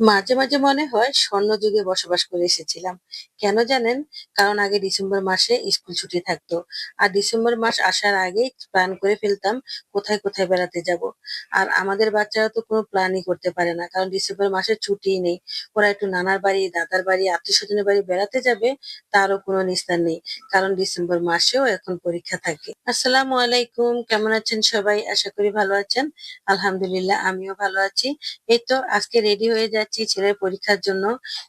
মাঝে, মাঝে মনে হয় স্বর্ণযুগে বসবাস করে এসেছিলাম। কেন জানেন? কারণ আগে ডিসেম্বর মাসে স্কুল ছুটি থাকতো। আর ডিসেম্বর মাস আসার আগেই প্ল্যান করে ফেলতাম কোথায়, কোথায় বেড়াতে যাবো। আর আমাদের বাচ্চারা তো কোনো প্ল্যানই করতে পারে না। কারণ ডিসেম্বর মাসে ছুটিই নেই। ওরা একটু নানার বাড়ি, দাদার বাড়ি, আত্মীয়স্বজনের বাড়ি বেড়াতে যাবে, তারও কোনো নিস্তার নেই। কারণ ডিসেম্বর মাসেও এখন পরীক্ষা থাকে। আসসালামু আলাইকুম। কেমন আছেন সবাই? আশা করি ভালো আছেন। আলহামদুলিল্লাহ আমিও ভালো আছি। এই তো আজকে রেডি হয়ে যাচ্ছি ছেলের পরীক্ষার জন্য।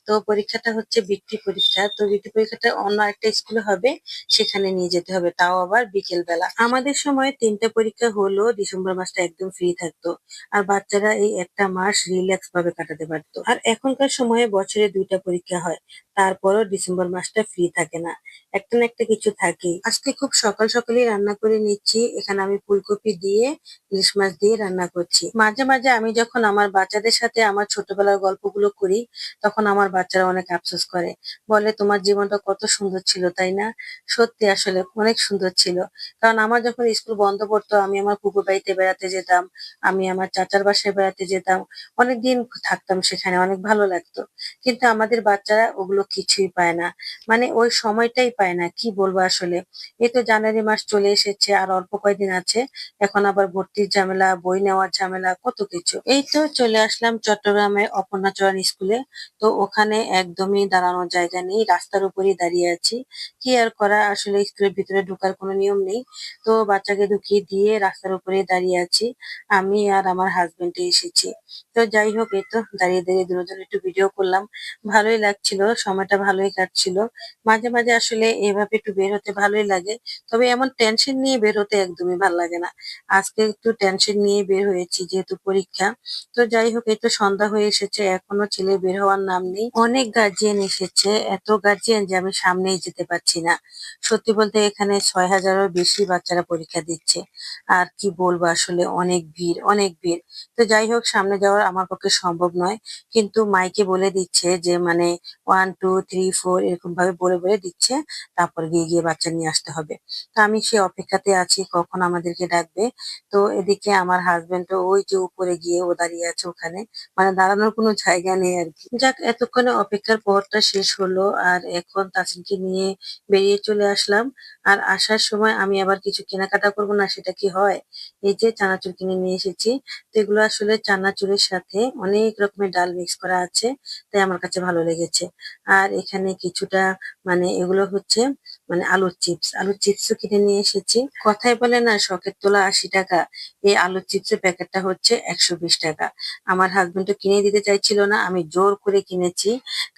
তো পরীক্ষাটা হচ্ছে বৃত্তি পরীক্ষা। তো বৃত্তি পরীক্ষাটা অন্য একটা স্কুলে হবে, সেখানে নিয়ে যেতে হবে। তাও আবার বিকেল বেলা। আমাদের সময় ৩ টা পরীক্ষা হলেও ডিসেম্বর মাসটা একদম ফ্রি থাকতো। আর বাচ্চারা এই একটা মাস রিল্যাক্স ভাবে কাটাতে পারতো। আর এখনকার সময়ে বছরে ২ টা পরীক্ষা হয়। তারপরও ডিসেম্বর মাসটা ফ্রি থাকে না। একটা না একটা কিছু থাকেই। আজকে খুব সকাল সকালই রান্না করে নিচ্ছি। এখানে আমি ফুলকপি দিয়ে ইলিশ মাছ দিয়ে রান্না করছি। মাঝে, মাঝে আমি যখন আমার বাচ্চাদের সাথে আমার ছোটবেলার গল্পগুলো করি, তখন আমার বাচ্চারা অনেক আফসোস করে। বলে, "তোমার জীবনটা কত সুন্দর ছিল, তাই না?" সত্যি আসলে অনেক সুন্দর ছিল। কারণ আমার যখন স্কুল বন্ধ পড়তো, আমি আমার ফুপুর বাড়িতে বেড়াতে যেতাম। আমি আমার চাচার বাসায় বেড়াতে যেতাম। অনেকদিন থাকতাম সেখানে, অনেক ভালো লাগতো। কিন্তু আমাদের বাচ্চারা ওগুলো কিছুই পায় না। মানে ওই সময়টাই পায় না। কি বলবো আসলে? এই তো জানুয়ারি মাস চলে এসেছে, আর অল্প কয়দিন আছে। এখন আবার ভর্তির ঝামেলা, বই নেওয়ার ঝামেলা, কত কিছু। এই তো চলে আসলাম চট্টগ্রামে অপর্ণাচরণ স্কুলে। তো ওখানে একদমই দাঁড়ানোর জায়গা নেই। রাস্তার উপরেই দাঁড়িয়ে আছি। কি আর করা, আসলে স্কুলের ভিতরে ঢোকার কোনো নিয়ম নেই। তো বাচ্চাকে ঢুকিয়ে দিয়ে রাস্তার উপরেই দাঁড়িয়ে আছি। আমি আর আমার হাসব্যান্ড এসেছি। তো যাই হোক, এই তো দাঁড়িয়ে, দাঁড়িয়ে দুজন একটু ভিডিও করলাম। ভালোই লাগছিল, সময়টা ভালোই কাটছিল। মাঝে, মাঝে আসলে এভাবে একটু বের হতে ভালোই লাগে। তবে এমন টেনশন নিয়ে বের হতে একদমই ভাল লাগে না। আজকে একটু টেনশন নিয়ে বের হয়েছি যেহেতু পরীক্ষা। তো যাই হোক, এই তো সন্ধ্যা হয়ে এসেছে, এখনো ছেলে বের হওয়ার নাম নেই। অনেক গার্জিয়ান এসেছে, এত গার্জিয়ান যে আমি সামনেই যেতে পারছি না। সত্যি বলতে এখানে ৬,০০০-এরও বেশি বাচ্চারা পরীক্ষা দিচ্ছে। আর কি বলবো, আসলে অনেক ভিড়, অনেক ভিড়। তো যাই হোক, সামনে যাওয়া আমার পক্ষে সম্ভব নয়। কিন্তু মাইকে বলে দিচ্ছে যে মানে ১, ২, ৩, ৪ এরকম ভাবে বলে, বলে দিচ্ছে। তারপর গিয়ে, গিয়ে বাচ্চা নিয়ে আসতে হবে। তো আমি সে অপেক্ষাতে আছি কখন আমাদেরকে ডাকবে। তো এদিকে আমার হাসব্যান্ডও ওই যে উপরে গিয়ে ও দাঁড়িয়ে আছে ওখানে। মানে দাঁড়ানোর কোনো জায়গা নেই আরকি। যাক, এতক্ষণে অপেক্ষার পহরটা শেষ হলো। আর এখন তাসিনকে নিয়ে বেরিয়ে চলে আসলাম। আর আসার সময় আমি আবার কিছু কেনাকাটা করব না, সেটা কি হয়? এই যে চানাচুর কিনে নিয়ে এসেছি। তো এগুলো আসলে চানাচুরের সাথে অনেক রকমের ডাল মিক্স করা আছে। তাই আমার কাছে ভালো লেগেছে। আর এখানে কিছুটা মানে এগুলো হচ্ছে মানে আলুর চিপস। আলুর চিপসও কিনে নিয়ে এসেছি। কথায় বলে না, শখের তোলা ৳৮০। এই আলুর চিপসের প্যাকেটটা হচ্ছে ৳১২০। আমার হাসব্যান্ডও কিনে দিতে চাইছিল না। আমি জোর করে কিনেছি।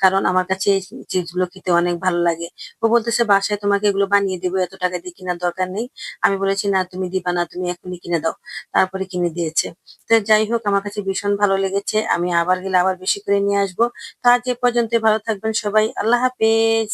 কারণ আমার কাছে এই চিপসগুলো খেতে অনেক ভালো লাগে। ও বলতেছে, "বাসায় তোমাকে এগুলো বানিয়ে দিব। এত টাকা দিয়ে কেনার দরকার নেই।" আমি বলেছি, "না, তুমি দিবা না। তুমি এখনই কিনে দাও।" তারপরে কিনে দিয়েছে। তো যাই হোক, আমার কাছে ভীষণ ভালো লেগেছে। আমি আবার গেলে আবার বেশি করে নিয়ে আসবো। তো আজ এ পর্যন্তই। ভালো থাকবেন সবাই। আল্লাহ হাফেজ।